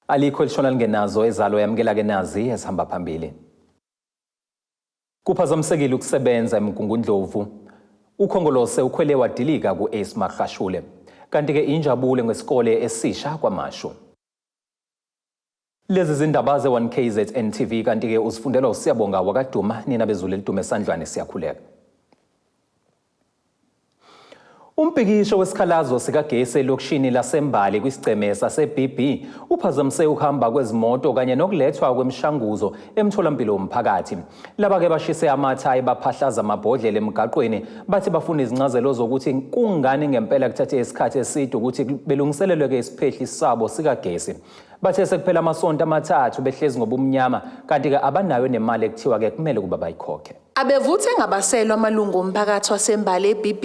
Alikho elishona lingenazo ezalo yamkela ke nazi esihamba phambili. Kuphazamisekile ukusebenza Emgungundlovu. Ukhongolose ukhwele wadilika ku-UMAGASHULE. Kanti ke injabule ngesikole esisha kwaMashu. Lezi zindaba ze-1KZNTV kanti ke usifundelwa uSiyabonga wakaduma nina bezulu elidume esandlwane siyakhuleka. Umbhikisho wesikhalazo sikagesi elokishini laseMbali kwisigceme sase-BB uphazamise ukuhamba kwezimoto kanye nokulethwa kwemshanguzo emtholampilo womphakathi. Laba ke bashise amathayi baphahlaza amabhodlela emgaqweni bathi bafuna izincazelo zokuthi kungani ngempela kuthathe isikhathi eside ukuthi belungiselelwe ke isiphehli sabo sikagesi. Bathe sekuphela amasonto amathathu behlezi ngobumnyama kanti ke abanayo nemali ekuthiwa ke kumele kuba bayikhokhe. Abevuthe ngabaselwa amalungu omphakathi waseMbali eBB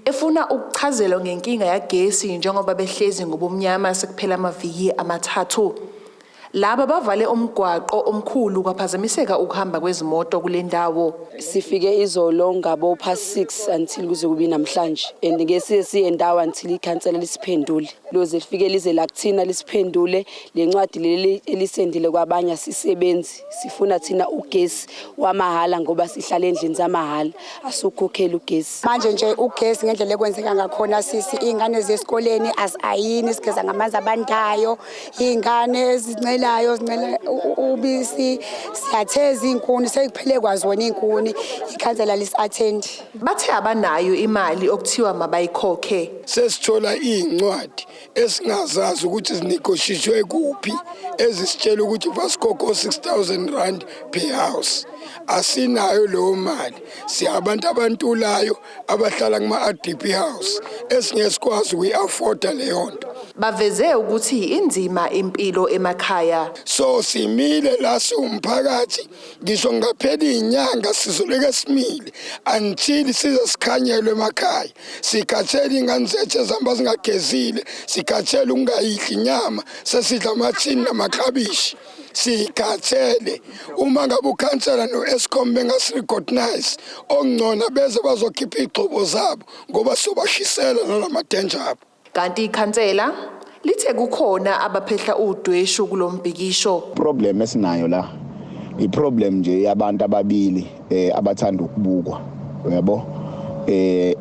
efuna ukuchazelwa ngenkinga yagesi njengoba behlezi ngobumnyama sekuphela amaviki amathathu. Laba bavale umgwaqo omkhulu kwaphazamiseka ukuhamba kwezimoto kule ndawo. Sifike izolo ngabo past 6 until kuze kube namhlanje and ngesiye siyendawo until ikhansela lisiphendule. Loze lifike lize lakuthina lisiphendule lencwadi leli elisendile kwabanye sisebenzi sifuna thina ugesi wamahala ngoba sihlala endlini zamahala asukhokhela ugesi. Manje nje ugesi ngendlela ekwenzeka ngakhona sisi ingane zesikoleni asayini sigeza ngamanzi abandayo ingane ezincela zicela ubisi siyatheza inkuni sekuphele kwazona inkuni ikhansela lisattend. Bathe abanayo imali okuthiwa mabayikhokhe. Sesithola incwadi esingazazi ukuthi zinegotiate kuphi ezisitshela ukuthi basikhokho 6,000 rand per house. Asinayo leyo mali. Siyabantu abantulayo abahlala kuma-RDP house esingesikwazi ukuyi-afforda leyo nto. Baveze ukuthi inzima impilo emakhaya. So simile la siwumphakathi ngisho ngaphela inyanga sizoleke simile until size sikhanyelwe emakhaya. Sikhathela ingane zethu ezihamba zingagezile, sikhathela ungayidli inyama, sesidla amathini namaklabishi. Sikhathele uma ngabe ukhansela no-Eskom bengasrecognize okungcona beze bazokhipha igxobo zabo ngoba sobashisela nolamadenja abo. Kanti ikhansela lithe kukhona abaphehla udweshu kulombhikisho. Problem esinayo la iproblem nje yabantu ababili abathanda ukubukwa yabo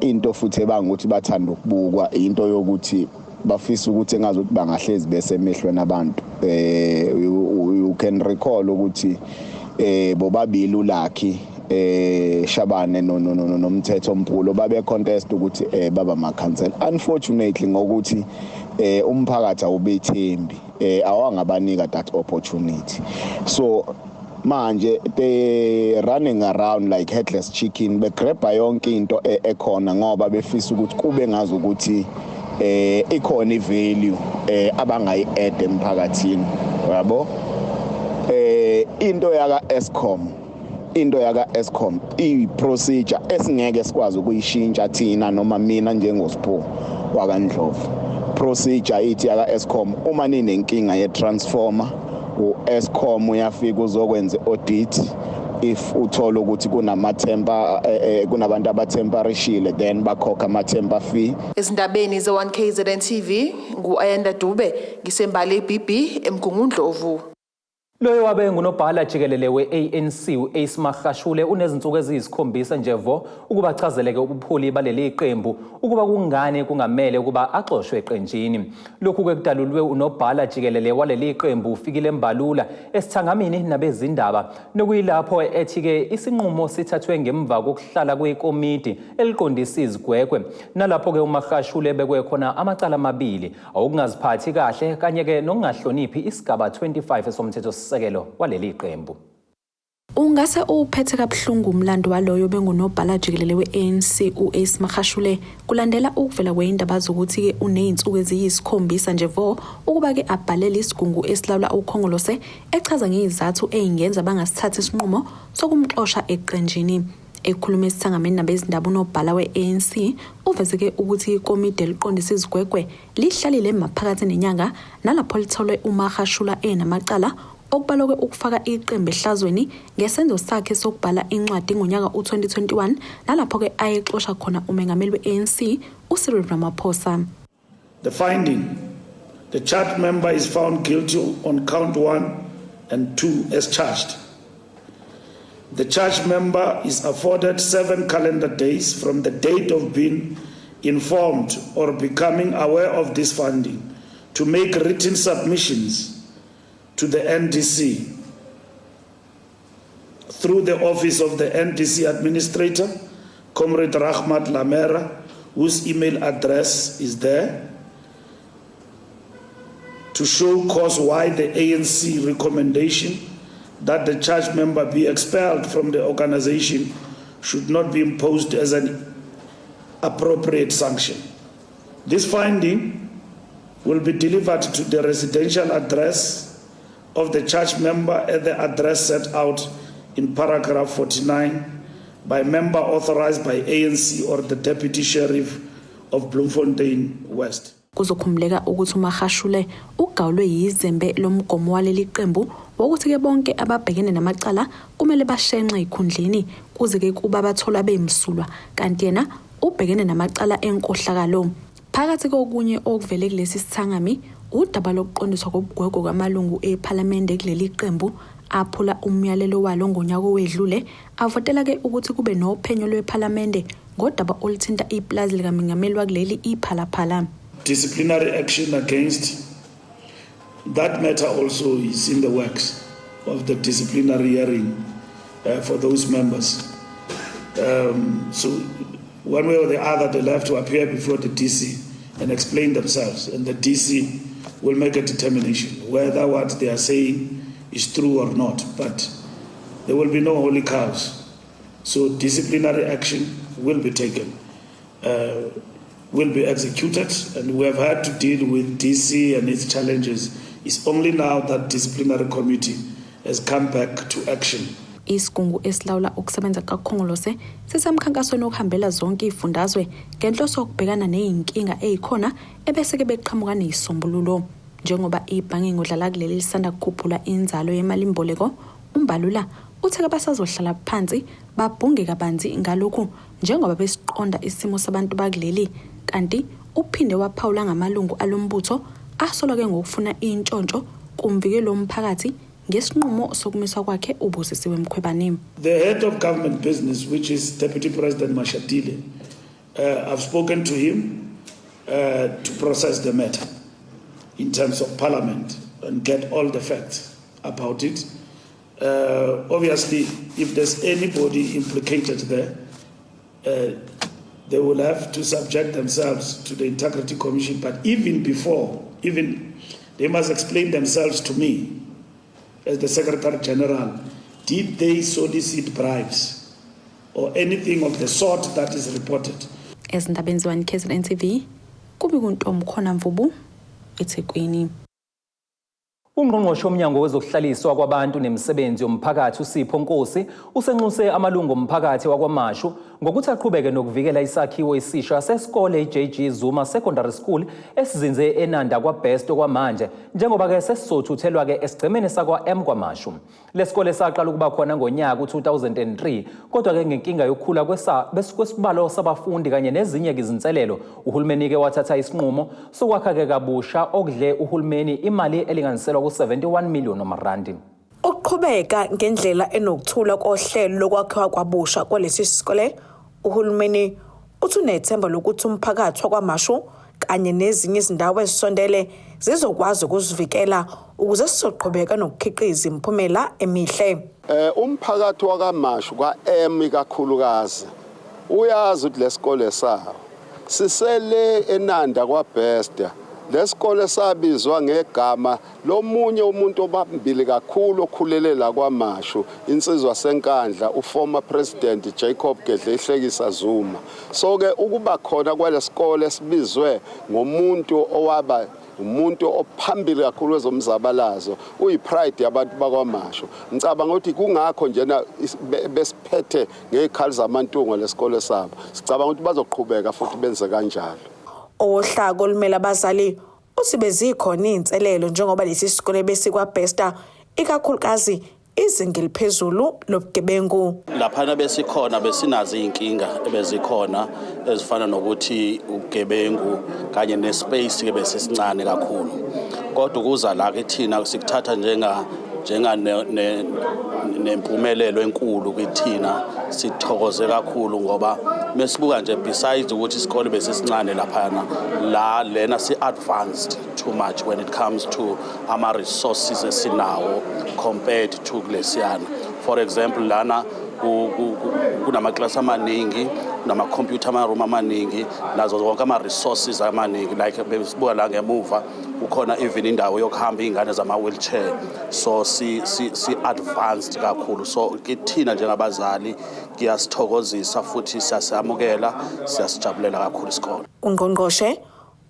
into futhi ebanga ukuthi bathanda ukubukwa into yokuthi bafisa ukuthi engazi ukuthi bangahlezi bese emehlweni abantu. You can recall ukuthi bobabili uLucky Shabane nomthetho omkhulu babe contest ukuthi baba makhansela. Unfortunately ngokuthi umphakathi awubethembi awangabanika that opportunity. So manje they running around like headless chicken begrabha yonke into ekhona ngoba befisa ukuthi kube ngazi ukuthi ikhona ivalue abangayi-add emphakathini yabo. Into yaka Eskom i-procedure esingeke sikwazi ukuyishintsha thina noma mina njengosipho wakandlovu. Procedure ithi yaka Eskom uma ninenkinga ye-transformer u-Eskom uyafika uzokwenza audit. If uthola ukuthi kunabantu abatemporarishile then bakhokha ama-temper fee. Ezindabeni ze-1KZNTV ngu-Ayanda Dube ngiseMbali eBB Emgungundlovu. Loyo wabe ngunobhala jikelele we-ANC u-UMAGASHULE unezinsuku eziyisikhombisa nje vo ukuba chazeleke ubupholi baleli iqembu ukuba kungane kungamele ukuba axoshwe eqenjini. Lokhu ke kudalulwe unobhala jikelele waleli iqembu ufikile Mbalula esithangamini nabezindaba nokuyilapho ethi ke isinqumo sithathwe ngemva kokuhlala kwekomiti eliqondisa izigwegwe nalapho ke uMagashule bekwe khona amacala amabili awukungaziphathi kahle kanye ke nokungahloniphi isigaba 25 esomthetho sekelo waleli qembu. Ungase uphethe kabuhlungu umlando waloyo bengunobhala jikelele we-ANC u-UMAGASHULE kulandela ukuvela kwezindaba zokuthi ke uneyinsuku eziyisikhombisa nje vo ukuba ke abhalele isigungu esilawula ukhongolose echaza ngezizathu ezingenza bangasithatha isinqumo sokumxosha eqenjini. Ekhuluma esithangameni nabezindaba unobhala we-ANC uveze ke ukuthi ikomiti eliqondisa izigwegwe lihlalile emaphakathi nenyanga nalapho litholwe uMagashule enamacala okubalwe ukufaka iqembu ehlazweni ngesenzo sakhe sokubhala incwadi ngonyaka u2021 nalapho ke ayexosha khona umengameli we-ANC uCyril Ramaphosa. The finding The charge member is found guilty on count 1 and 2 as charged. The charge member is afforded 7 calendar days from the date of being informed or becoming aware of this funding to make written submissions to the NDC through the office of the NDC Administrator, Comrade Rahmat Lamera, whose email address is there, to show cause why the ANC recommendation that the charge member be expelled from the organization should not be imposed as an appropriate sanction. This finding will be delivered to the residential address of the charge member at the address set out in paragraph 49 by member authorized by ANC or the Deputy Sheriff of Bloemfontein West. Kuzokhumuleka ukuthi uMagashule ugawulwe yizembe lomgomo waleli qembu wokuthi ke bonke ababhekene namacala kumele bashenxe ikhundleni kuze ke kuba bathola bemsulwa kanti yena ubhekene namacala enkohlakalo. Phakathi kokunye okuvele kulesi sithangami udaba lokuqondiswa kobugwego kwamalungu eParliament kuleli qembu aphula umyalelo walo ngonyaka owedlule avotela ke ukuthi kube nophenyo lweParliament ngodaba oluthinta iplazi likaMengameli wakuleli iPhalaphala. Disciplinary action against that matter also is in the works of the disciplinary hearing for those members. So one way or the other, they'll have to appear before the DC and explain themselves, and the DC will make a determination whether what they are saying is true or not. But there will be no holy cows. So disciplinary action will be taken, will be executed, and we have had to deal with DC and its challenges. It's only now that disciplinary committee has come back to action. Isigungu esilawula ukusebenza kaKhongolose sesamkhankasweni okuhambela zonke izifundazwe ngenhloso yokubhekana nezinkinga ezikhona ebese ke beqhamuka nezisombululo njengoba ibhange ngodlala kuleli lisanda kukhuphula inzalo yemali imboleko. Umbalula uthe basazohlala phansi babhunge kabanzi ngalokhu njengoba besiqonda isimo sabantu bakuleli kanti uphinde waphawula ngamalungu alombutho asola ke ngokufuna intshontsho kumvikelo womphakathi ngesinqumo sokumiswa kwakhe uBusisiwe Mkhwebane. The head of government business, which is Deputy President Mashatile, I've spoken to him to process the matter in terms of Parliament and get all the facts about it. Obviously, if there's anybody implicated there, they will have to subject themselves to the Integrity Commission. But even before, they must explain themselves to me as the Secretary General. Did they solicit bribes or anything of the sort that is reported? Ezindabeni zwa-KZNTV, Kuphazamisekile, eThekwini. Ungqongqoshe womnyango wezokuhlaliswa kwabantu nemisebenzi yomphakathi uSipho Nkosi usenxuse amalungu omphakathi wakwaMashu ngokuthi aqhubeke nokuvikela isakhiwo esisha sesikole iJG Zuma Secondary School esizinze eNanda kwaBest kwamanje njengoba ke sesizothuthelwa ke esigcemeni sakwa kwaMashu. Lesikole saqala ukuba khona ngonyaka u2003 kodwa ke ngenkinga yokukhula kwesibalo sabafundi kanye nezinye izinselelo uhulumeni ke wathatha isinqumo sokwakha ke kabusha okudle uhulumeni imali elinganiselwa ku71 million rand. Ukuqhubeka ngendlela enokuthula kohlelo lokwakhiwa kwabusha kwalesi sikole uhulumeni uthunethemba lokuthi umphakathi wakwaMashu kanye nezinye izindawo ezisondele zizokwazi ukuzivikela ukuze sizoqhubeka nokukhiqiza imiphumela emihle. Umphakathi wakwaMashu kwaM kakhulukazi uyazi ukuthi lesikole sawo sisele eNanda kwaBest. Lesikole sabizwa ngegama lomunye umuntu obambili kakhulu okhulele la kwaMashu insizwa senkandla uformer president Jacob Gedlehlekisa Zuma. So ke ukuba khona kwalesikole sibizwe ngomuntu owaba umuntu ophambili kakhulu ezomzabalazo uyipride yabantu bakwaMashu. Ngicabanga ukuthi kungakho njena besiphethe ngezikhali zamantungo lesikole sabo. Sicabanga ukuthi bazoqhubeka futhi benze kanjalo. Ohlaka olumela abazali uthi bezikhona izinselelo njengoba lesi sikole besikwaBest ikakhulukazi izinga eliphezulu lobugebengu. Laphana besikhona besinazi inkinga ebezikhona ezifana nokuthi ugebengu kanye nespace ke besisincane kakhulu. Kodwa kuza la ke thina sikuthatha njenga nempumelelo enkulu kithina, sithokoze kakhulu ngoba mesibuka nje besides ukuthi isikole besisincane laphana la lena si advanced too much when it comes to ama resources esinawo compared to lesiyana. For example lana kunama class amaningi, nama computer room amaningi, nazo zonke ama resources amaningi, like besibuka la ngemuva ukhona even indawo yokuhamba ingane zama wheelchair. So si advanced kakhulu. So kithina njengabazali kuyasithokozisa futhi siyasamukela, siyasijabulela kakhulu isikole. Ungqongqoshe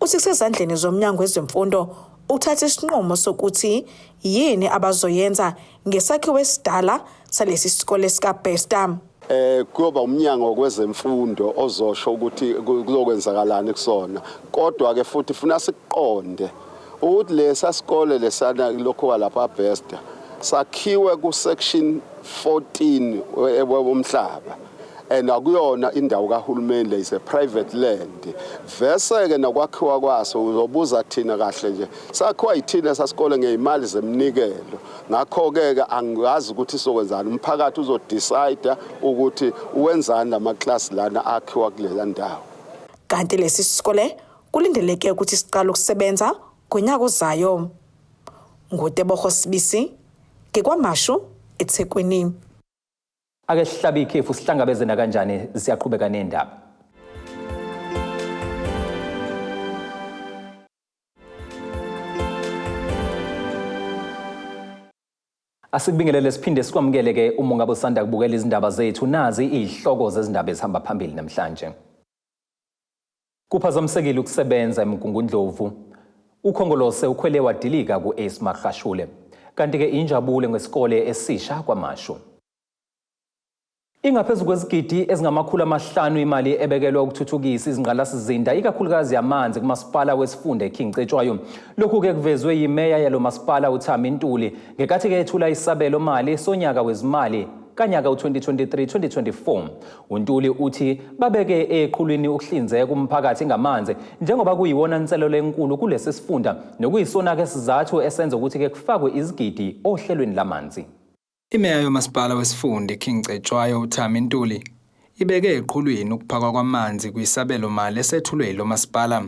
uthi kusezandleni zomnyango wezemfundo uthatha isinqumo sokuthi yini abazoyenza ngesakhiwo esidala salesi sikole sika Besta. Kuba umnyango kwezemfundo ozosho ukuthi kuzokwenzakalani kusona. Kodwa ke futhi funa siqonde ukuthi lesa sikole lesana lokho lapha Besta sakhiwe ku section 14 womhlaba. Akuyona indawo kahulumeni, is a private land. Vese ke nokwakhiwa kwaso uzobuza thina kahle nje. Sakhiwa yithina sasikole ngeimali zemnikelo. Ngakho ke angazi ukuthi sokwenzana. Umphakathi uzodecide ukuthi uwenzani lama class lana akhiwa kulela ndawo. Kanti lesi sikole kulindeleke ukuthi siqale ukusebenza ngonyaka ozayo. Ngotebogo Sibisi ke kwaMashu eThekwini. Ake sihlabe ikhefu sihlangabezena kanjani siyaqhubeka nendaba. Asikubingelele siphinde sikwamukele ke uma ngabe usanda kubukela izindaba zethu, nazi izihloko zezindaba ezihamba phambili namhlanje. Kuphazamisekile ukusebenza Emgungundlovu. Ukhongolose ukhwele wadilika ku-UMAGASHULE. Kanti ke injabule ngesikole esisha kwaMashu. Ingaphezulu kwezigidi ezingama500 imali ebekelwe ukuthuthukisa izingqalasizinda ikakhulukazi yamanzi kumasipala wesifunda eKingcetshwayo. Lokhu ke kuvezwe yimeya yalo masipala uThamintuli ngekathi ke ethula isabelo mali sonyaka wezimali kanyaka u2023-2024. uNtuli uthi babeke eqhulwini ukuhlinzeka umphakathi ngamanzi njengoba kuyiwona inselelo enkulu kulesi sifunda nokuyisona ke sizathu esenza ukuthi ke kufakwe izigidi ohlelweni lamanzi. Imeya yomasipala wesifunda eKingcetshwayo uThamintuli ibeke eqhulwini ukuphakwa kwamanzi kwisabelo mali esethulwe lo masipala.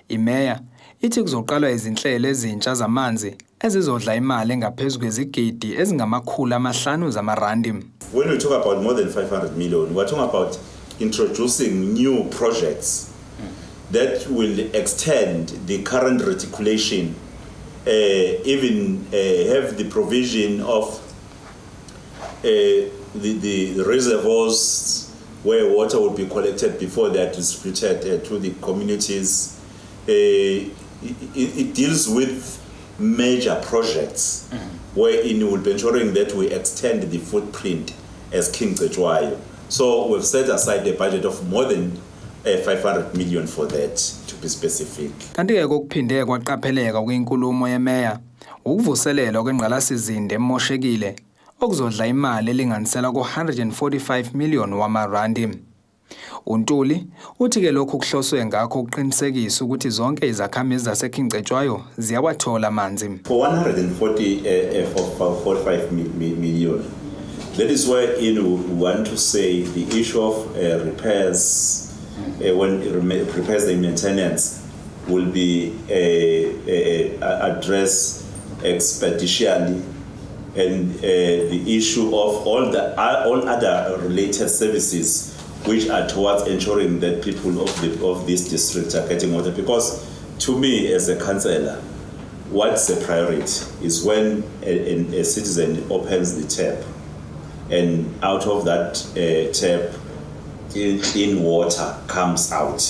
Imeya ithi kuzoqalwa izinhlelo ezintsha zamanzi ezizodla imali engaphezulu kwezigidi ezingama500 zamarandi. When we talk about more than 500 million, we are talking about introducing new projects that will extend the current reticulation, even have the provision of the reservoirs where water will be collected before they are distributed to the communities. It deals with major projects wherein we will be ensuring that we extend the footprint as Kingcetshwayo. So we've set aside a budget of more than 500 million for that, to be specific. Kanti ke kokuphinde kwaqapheleka kwinkulumo yemeya ukuvuselela kwengqalasizinda emoshekile okuzodla imali elinganisela ku145 million wamarandi. uNtuli uthi ke lokhu kuhloswe ngakho ukuqinisekisa ukuthi zonke izakhamizi zaseKingcetshwayo ziyawathola amanzi. For 145 million, that is where we want to say the issue of repairs, when repairs and maintenance will be addressed expeditiously, and the issue of all other related services which are towards ensuring that people of this district are getting water. Because to me as a councillor, what's the priority is when a citizen opens the tap and out of that tap in water comes out.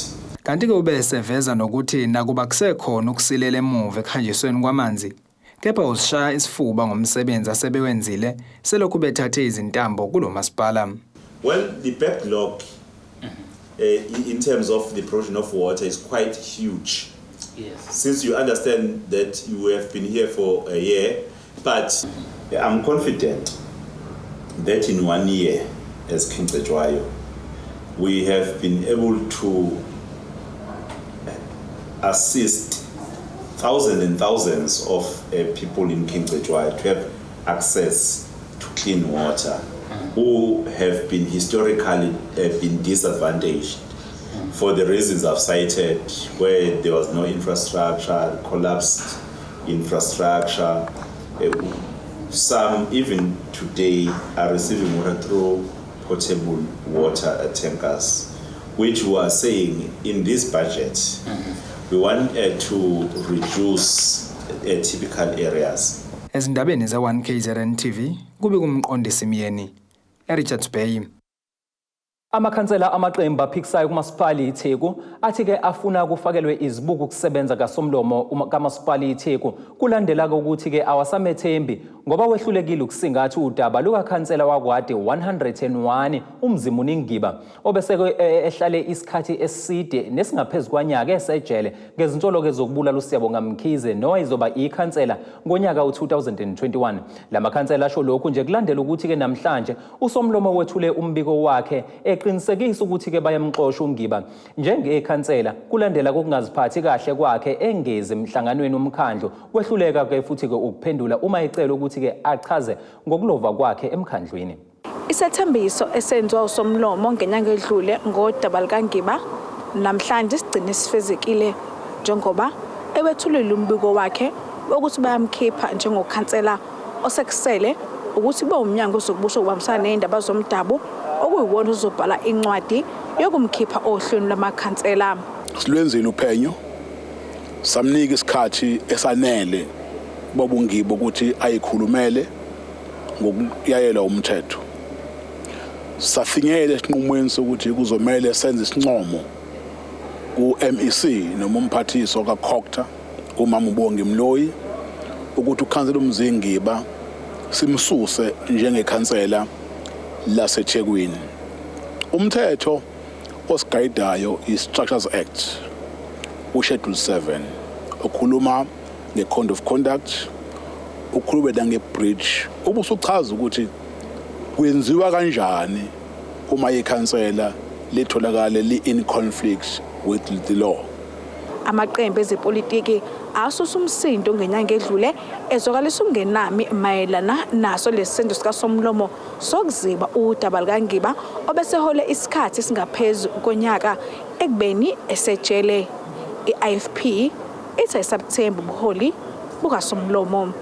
Kanti ke ubeseveza nokuthi nakuba kusekhona ukusilela emuva ekhanjisweni kwamanzi, kepha usishaya isifuba ngomsebenzi asebewenzile selokhu bethathe izintambo kulo masipala. Well, the backlog in terms of the provision of water is quite huge. Yes. Since you understand that you have been here for a year, But I'm confident that in 1 year, as King Cetshwayo, we have been able to assist thousands and thousands of people in King Cetshwayo to have access to clean water, who have been historically been disadvantaged for the reasons I've cited, where there was no infrastructure, collapsed infrastructure. Some even today are receiving water through potable water tankers, which we are saying in this budget, we want to reduce typical areas. Ezindabeni ze-1KZNTV kube kumqondisi Miyeni eRichards Bay. Amakhansela amaqembu aphikisayo kumasipala iTheku athi-ke afuna kufakelwe izibuko ukusebenza kaSomlomo kamasipala iTheku kulandela ukuthi-ke awasamethembi ngoba wehlulekile ukusingatha udaba lukakhansela wakwade 101 uMzimu Ningiba obeseke ehlale isikhathi eside nesingaphezu kwanyaka esejele ngezinhlolo zokubulala uSiyabonga Mkhize nowayizoba ikhansela ngonyaka u2021. Lamakhansela asho lokhu nje kulandela ukuthi-ke namhlanje uSomlomo wethule umbiko wakhe eqinisekisa ukuthi-ke bayamxosha uNgiba njengekhansela kulandela kokungaziphathi kahle kwakhe engeze emhlanganweni womkhandlu wehluleka-ke futhi-ke ukuphendula uma ecela ukuthi-ke achaze ngokulova kwakhe emkhandlwini. Isethembiso esenziwa uSomlomo ngenyanga edlule ngodaba lukaNgiba namhlanje sigcine sifezekile njengoba ewethulile umbiko wakhe wokuthi bayamkhipha njengokhansela osekusele ukuthi kube umnyango ozokubusha ukubambisana nezindaba zomdabu okuyiwona uzobhala incwadi yokumkhipha ohlweni lamakhansela. Silwenzile uphenyo samnika isikhathi esanele bobuNgiba ukuthi ayikhulumele ngokuyayela umthetho. Safinyela esinqumweni sokuthi kuzomela senze isincomo ku-MEC noma umphathiso kaCocta uMama uBongi Mloyi ukuthi ukhansela uMzingiba simsuse njengekhansela laseThekwini. Umthetho osigayidayo iStructures Act uSchedule 7 okhuluma ngeCode of Conduct, ukhuluma nangebridge, ubusuchaza ukuthi kwenziwa kanjani uma ikhansela litholakala li-in conflict with the law. Amaqembu ezepolitiki asusa umsindo ngenyanga edlule ezokalisa ungenami mayelana naso lesenzo sikaSomlomo sokuziba udaba lukaNgiba obesehole isikhathi singaphezulu konyaka ekubeni esejele. I-IFP ithi ayisabthemba ubuholi bukaSomlomo.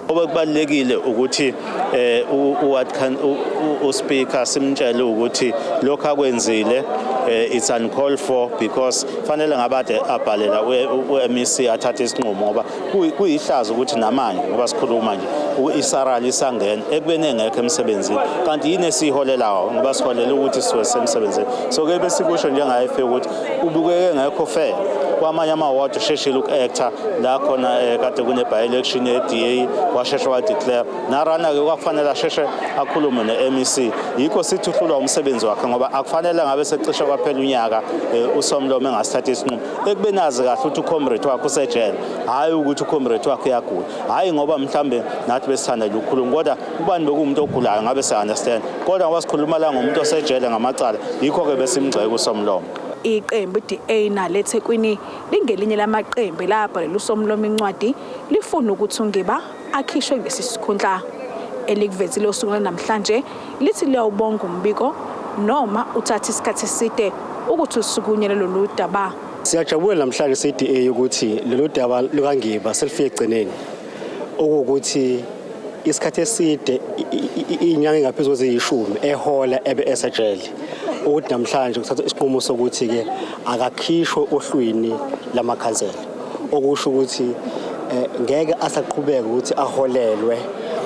Okubalulekile ukuthi uSpeaker simtshele ukuthi lokho akwenzile it's uncalled for because fanele ngabade abhalela uMEC athathe isinqumo ngoba kuyihlazo ukuthi namanje ngoba sikhuluma nje isarali isangena ekubeni engekho emsebenzini kanti yini esiholelayo ngoba siholela ukuthi siwe semsebenzini. So ke besikusho njengayife ukuthi ubukeke ngekho fair kwamanye amaward sheshile uku-actor la khona kade kune by election ye-DA washeshe wadeclare narana ke kwakufanele asheshe akhulume ne-MEC yikho sithi uhlulwa umsebenzi wakhe ngoba akufanele ngabe secishe kwaphela unyaka uSomlomo engasithatha isinqumo ekubeni azi kahle ukuthi ucomrade wakhe usejele hayi ukuthi ucomrade wakhe uyagula hayi ngoba mhlambe nathi besithanda ukukhuluma kodwa ubani bekumuntu ogulayo ngabe se-understand kodwa ngoba sikhuluma la ngomuntu osejele ngamacala yikho ke besimgxeka uSomlomo. Iqembu DA naleThekwini lingelinye lamaqembu labhalela uSomlomo incwadi lifuna ukuthi uNgiba akhishwe kulesi sikhundla elikuvezile usuku namhlanje lithi liyawubonga umbiko noma uthatha isikhathi eside ukuthi usukunyele lolu daba. Siyajabula namhlanje se-DA ukuthi lolu daba lukaNgiba selifike egcineni ukuthi isikhathi eside inyanga engaphezulu kweziyishumi ehola ebe esejele ukuthi namhlanje kuthatha isinqumo sokuthi ke akakhishwe ohlwini lamakhansela okusho ukuthi ngeke asaqhubeka ukuthi aholelwe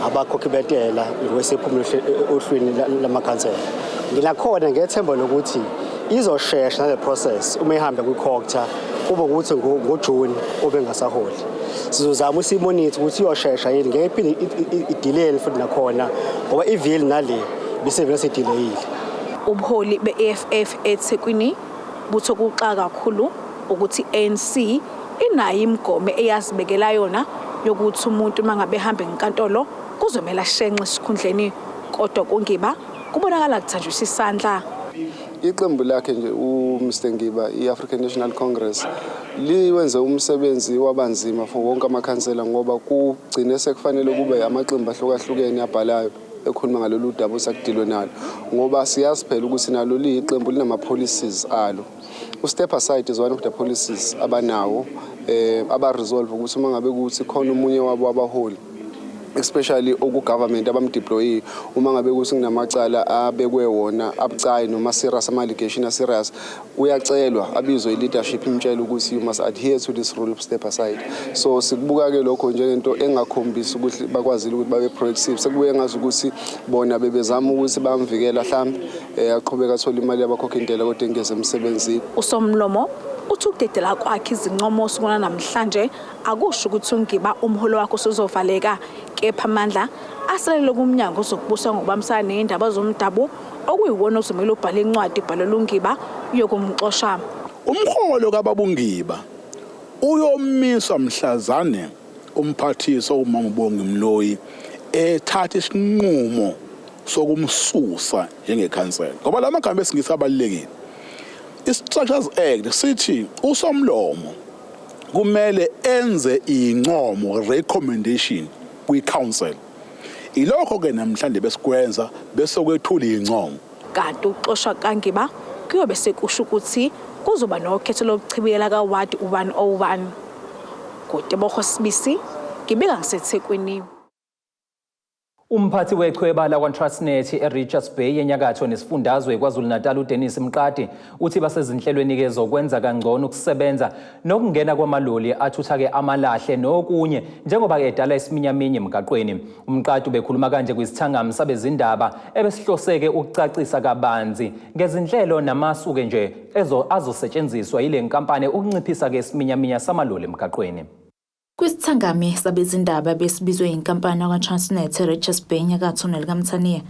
abakhokhi betela ngokwesephumula ohlwini lamakhansela. Nginakhona ngethemba lokuthi izoshesha nale process uma ihamba kwiCocta kube ukuthi ngoJune ube ngasaholi. Sizozama usimonitha ukuthi iyoshesha yini ngeke iphinde idelay futhi nakhona ngoba ivili nale bisevele sidelayile. Ubuholi be-EFF eThekwini butho kuxa kakhulu ukuthi ANC inayo imigome eyazibekela yona yokuthi umuntu mangabe ehamba enkantolo kuzomela shenxe esikhundleni kodwa kungiba kubonakala kuthanjiswa isandla. Iqembu lakhe nje uMr Ngiba iAfrican National Congress liwenze umsebenzi wabanzima for wonke amakhansela ngoba kugcine sekufanele kube amaqembu ahlukahlukene abhalayo ekhuluma ngalolu daba osakudilwe nalo ngoba siyazi phela ukuthi nalo liqembu linama policies alo. Step aside is one of the policies abanawo aba resolve ukuthi uma ngabe kuthi khona umunye wabo abaholi especially oku-government abamdeploye uma ngabe kuthi kunamacala abekwe wona abucayi noma serious ama-allegation a-serious uyacelwa abizwe i-leadership imtshela ukuthi you must adhere to this rule of step aside. So sikubuka-ke lokho njengento engakhombisi ukuthi bakwazile ukuthi babe proactive. Sekubuye ngazi ukuthi bona bebezama ukuthi bamvikela mhlawumbe aqhubeka athola imali yabakhokha intela kodwa engeze emsebenzini. Usomlomo uthi ukudedela kwakhe izincomo sibona namhlanje akusho ukuthi ungiba umholo wakho uzovaleka kepha amandla aselele kumnyango ozokubusa ngokubambisana nezindaba zomdabu okuyiwona ozomela ubhala incwadi ibhalwe ungiba yokumxosha. Umholo kaBabungiba uyomiswa mhlazane umphathiso uMama Mbongimloyi ethatha isinqumo sokumsusa njengekhansela ngoba lamagama esingisi abalekile. I-Structures Act sithi usomlomo kumele enze incomo recommendation kwi-council. Ilokho ke namhlanje besikwenza bese kwethula incomo. Kanti uxoshwa kaNgiba kuyobe sekusho ukuthi kuzoba nokhetho lokuchibiyela kaWard 101. Kodwa Sibisi ngibeka ngiseThekwini. Umphathi wechweba lakwaTransnet eRichards Bay enyakatho nesifundazwe KwaZulu-Natal uDennis Mqadi uthi basezinhlelweni ke zokwenza kangcono ukusebenza nokungena kwamaloli athutha-ke amalahle nokunye njengoba ke edala isiminyaminya emgaqweni. Umqadi ubekhuluma kanje kwisithangami sabezindaba ebesihloseke ukucacisa kabanzi ngezinhlelo namasuke nje azosetshenziswa yile nkampani ukunciphisa ke isiminyaminya samaloli emgaqweni. Kwisithangami sabezindaba besibizwe inkampani yakwaTransnet eRichards Bay enyakatho nelikaMthaniya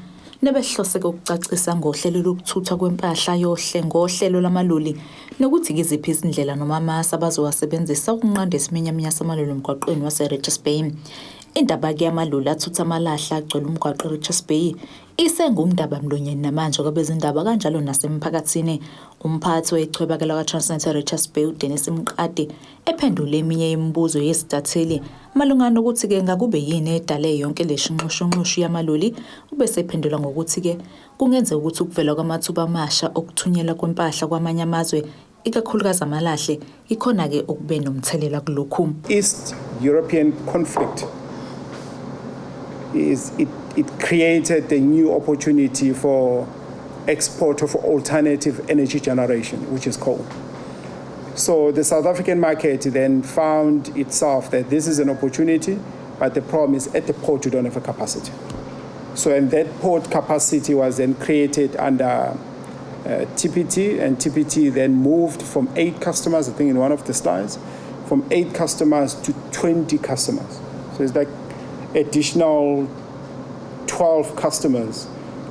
nebehloseke ukucacisa ngohlelo lokuthuthwa kwempahla yohle ngohlelo lamaloli nokuthi iziphi izindlela noma amasu abazowasebenzisa ukunqanda isiminyaminya samaloli emgwaqweni waseRichards Bay. Indaba ke yamaloli athutha amalahla agcwele umgwaqo eRichards Bay isengumndaba mlonyeni namanje kwabezindaba kanjalo nasemphakathini. Umphathi wechweba lakwaTransnet eRichards Bay uDennis Mqadi ephendule eminye imibuzo yesidatheli malungana ukuthi ke ngakube yini edale yonke leshinqoshonqosho yamaloli ubese ephendula ngokuthi ke kungenzeka ukuthi ukuvela kwamathuba amasha okuthunyelwa kwempahla kwamanye amazwe ikakhulukazi amalahle ikhona ke okube nomthelela kulokhu. East European conflict it created a new opportunity for export of alternative energy generation, which is coal. So the South African market then found itself that this is an opportunity, but the problem is at the port you don't have a capacity. So and that port capacity was then created under TPT, and TPT then moved from 8 customers, I think in one of the slides, from 8 customers to 20 customers. So it's like additional 12 customers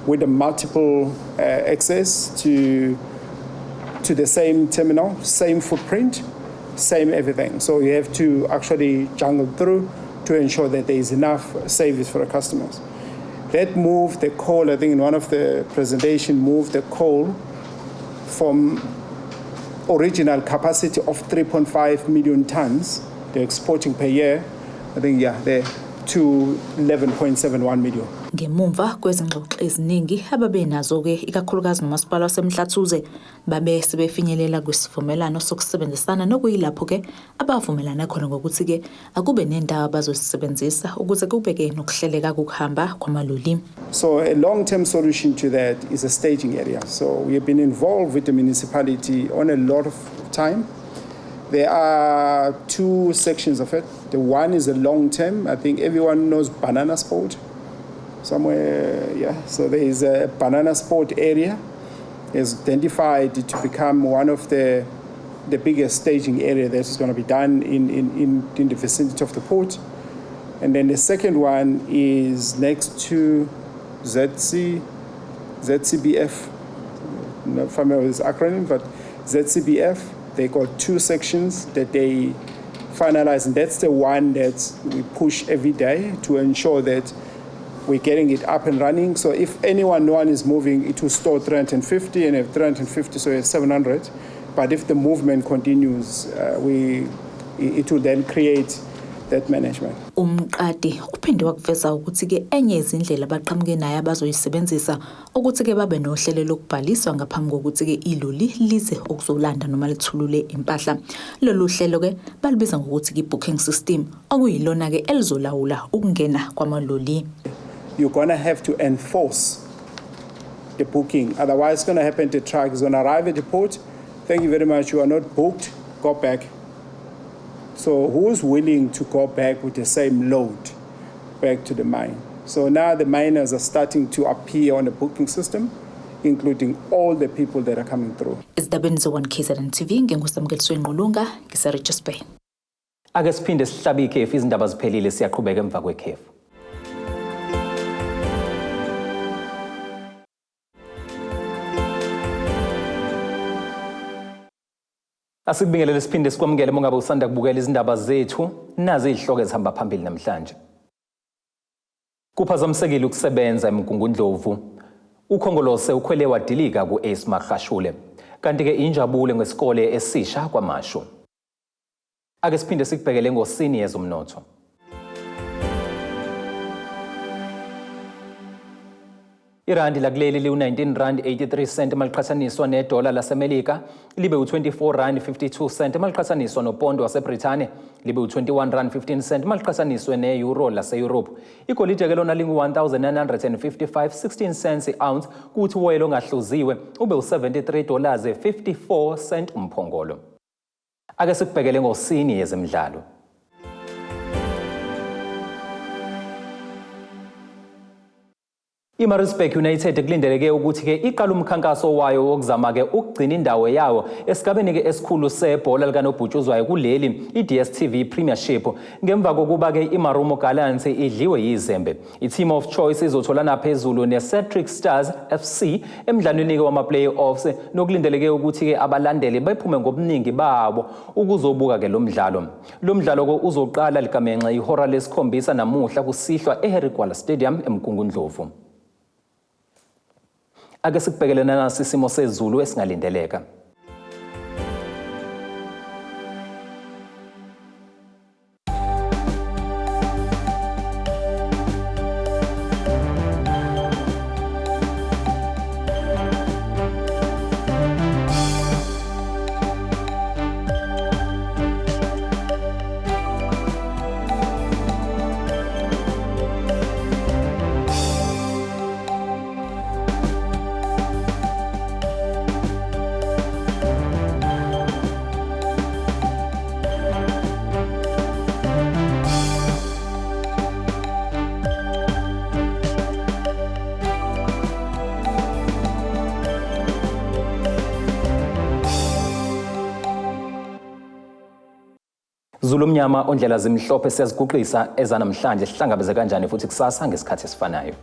with a multiple access to the same terminal, same footprint, same everything. So you have to actually jungle through to ensure that there is enough service for the customers. That moved the coal, I think in one of the presentation, moved the coal from original capacity of 3.5 million tons they're exporting per year, I think, to 11.71 million. Ngemumva kwezingxoxo eziningi ababenazo ke ikakhulukazi nomasipala waseMhlathuze babe sebefinyelela kwisivumelano sokusebenzisana nokuyilapho ke abavumelana khona ngokuthi ke akube nendawo abazosebenzisa ukuze kube ke nokuhleleka ukuhamba kwamaloli. So a long-term solution to that is a staging area. So we have been involved with the municipality on a lot of time. There are 2 sections of it. The one is a long-term. I think everyone knows Banana Sport. Somewhere, so there is a banana sport area. It's identified to become one of the biggest staging area that is going to be done in the vicinity of the port. And then the second one is next to ZCBF. I'm not familiar with this acronym, but ZCBF, they got 2 sections that they finalized, and that's the one that we push every day to ensure that we're getting it up and running. So if no one is moving, it will store 350, and if 350, so it's 700. But if the movement continues, it will then create that management. Umqadi uphinde wakuveza ukuthi ke enye izindlela abaqhamuke naye abazoyisebenzisa ukuthi ke babe nohlelo lokubhaliswa ngaphambi kokuthi ke iloli lize ukuzolanda noma lithulule impahla. Lolu hlelo ke balibiza ngokuthi ke booking system okuyilona ke elizolawula ukungena kwamaloli. You're going to have to enforce the booking. Otherwise, it's going to happen the truck is going to arrive at the port. Thank you very much. You are not booked. Go back. So who's willing to go back with the same load back to the mine? So now the miners are starting to appear on the booking system, including all the people that are coming through. Ukusebenza.KZNTV ngengusamukeliso Ngqulunga ngiseRichards Bay. Ake siphinde sihlabe ikhefu, izindaba ziphelile, siyaqhubeka emva kwekhefu. Asikubingelele siphinde sikwamukele mongabe usanda kubukela izindaba zethu, nazi izihloko ezihamba phambili namhlanje. Kuphazamisekile ukusebenza Emgungundlovu. Ukhongolose ukhwele wadilika ku-Ace Magashule. Kanti ke injabule ngesikole esisha kwaMashu. Ake siphinde sikubhekele ngosini yezomnotho. Irandi lakuleli li u-19.83 maliqhathaniswa nedola laseMelika, libe u-24.52 maliqhathaniswa nopondo waseBrithani, libe u-21.15 maliqhathaniswe ne-euro lase-Europe. Igolide ke lona lingu-1,955.16 i-ounce, kuthi uwoyela ongahluziwe ube u-$73.54 umphongolo. Ake sikubhekele ngosini yezemidlalo. iMaritzburg United kulindeleke ukuthi ke iqala umkhankaso wayo wokuzama ke ukugcina indawo yawo esigabeni ke esikhulu sebhola likanobhutshuzwayo kuleli iDStv Premiership ngemva kokuba ke iMarumo Gallants idliwe yizembe. Team of choice izotholana phezulu neCedric Stars FC emidlalweni ke wama-playoffs, nokulindeleke ukuthi ke abalandeli bephume ngobuningi babo ukuzobuka ke lo mdlalo. Lo mdlalo ke uzoqala ligamenxe ihora lesikhombisa namuhla kusihlwa eHerigwala Stadium Emgungundlovu. Ake sikubhekele nasi isimo sezulu esingalindeleka. Zulu mnyama ondlela zimhlophe siyaziguqisa ezanamhlanje sihlangabeze kanjani futhi kusasa ngesikhathi esifanayo.